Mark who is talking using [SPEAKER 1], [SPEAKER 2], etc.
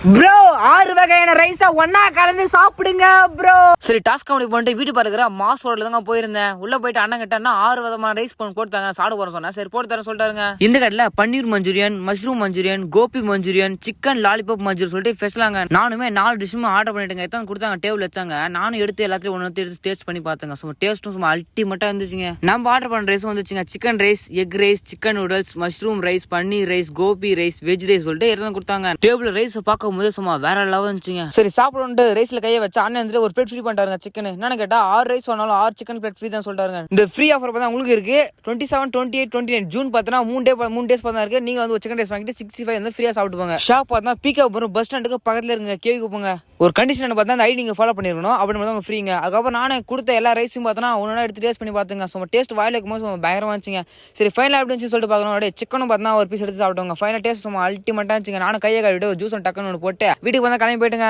[SPEAKER 1] Bro 6 வகையான ரைஸா ஒண்ணா கலந்து சாப்பிடுங்க ப்ரோ.
[SPEAKER 2] சரி டாஸ்க் கம்ப்ளீட் பண்ணிட்டு வீட்டு பாருக்கிற மாஸ் ஹோட்டல் தாங்க போயிருந்தேன். உள்ள போயிட்டு அண்ணன் கிட்டனா 6 விதமான ரைஸ் போட்டு தாங்க சாப்பிட போறேன் சொன்னேன். சரி போட்டு தரேன் சொல்லிட்டாருங்க. இந்த கடையில paneer Manchurian, mushroom Manchurian, gobi Manchurian, chicken lollipop Manchurian சொல்லிட்டு ஸ்பெஷலாங்க. நானுமே 4 டிஷ்ஷும் ஆர்டர் பண்ணிட்டுங்க. எத்தனை கொடுத்தாங்க டேபிள் வச்சாங்க. நானும் எடுத்து எல்லாத்தையும் ஒன்று எடுத்து டேஸ்ட் பண்ணி பார்த்தேங்க. சும்மா டேஸ்ட்டும் சும்மா அல்டிமேட்டா இருந்துச்சுங்க. நம்ம ஆர்டர் பண்ண ரைஸ் வந்துச்சுங்க. Chicken rice, egg rice, chicken noodles, mushroom rice, paneer rice, gobi rice, veg rice சொல்லிட்டு எடுத்து கொடுத்தாங்க. டேபிள் ரைஸ் பார்க்கும் போது சும்மா வேற லெவல் இருந்துச்சுங்க. சரி சாப்பிட்டு ரைஸ்ல கையை வச்சு அண்ணன் வந்து ஒரு பிளேட் ஃப்ரீ பண்ணிட்டாருங்க. சிக்கன் என்னன்னு கேட்டா 6 ரைஸ் சொன்னாலும் 6 சிக்கன் பிளேட் ஃப்ரீ தான் சொல்லிட்டாருங்க. இந்த ஃப்ரீ ஆஃபர் பார்த்தா உங்களுக்கு இருக்கு 27, 28, 29 ஜூன் பார்த்தா 3 டேஸ் பார்த்தா இருக்கு. நீங்க வந்து சிக்கன் ரைஸ் வாங்கிட்டு 65 வந்து ஃப்ரீயா சாப்பிட்டு போங்க. ஷாப் பார்த்தா பிக்கப் வரும் பஸ் ஸ்டாண்டுக்கு பக்கத்துல இருங்க. கேவிக்கு போங்க. ஒரு கண்டிஷன் பார்த்தா அந்த ஐடி நீங்க ஃபாலோ பண்ணிருக்கணும். அப்படி மட்டும் ஃப்ரீங்க. அதுக்கப்புறம் நானே கொடுத்த எல்லா ரைஸும் பார்த்தா ஒன்னொன்னா எடுத்து டேஸ்ட் பண்ணி பார்த்துங்க. சும்மா டேஸ்ட் வாயில இருக்கும்போது சும்மா பயங்கரமா இருந்துச்சுங்க. சரி ஃபைனல் எப்படி இருந்துச்சு சொல்லிட்டு பார்க்கணும். அப்படியே சிக்கனும் பார்த்தா ஒரு பீஸ் எடுத்து சாப்பிட்டுங்க. ஃபைனல் டேஸ்ட் சும்மா அல்டிமேட்டா இருந்துச்சுங்க. நானும் கையை கழுவிட்டு ஒரு ஜூஸ் டக்குன்னு ஒன்று போட்டு வீட்டுக்கு வந்தா கிளம்பி போயிட்டுங்க.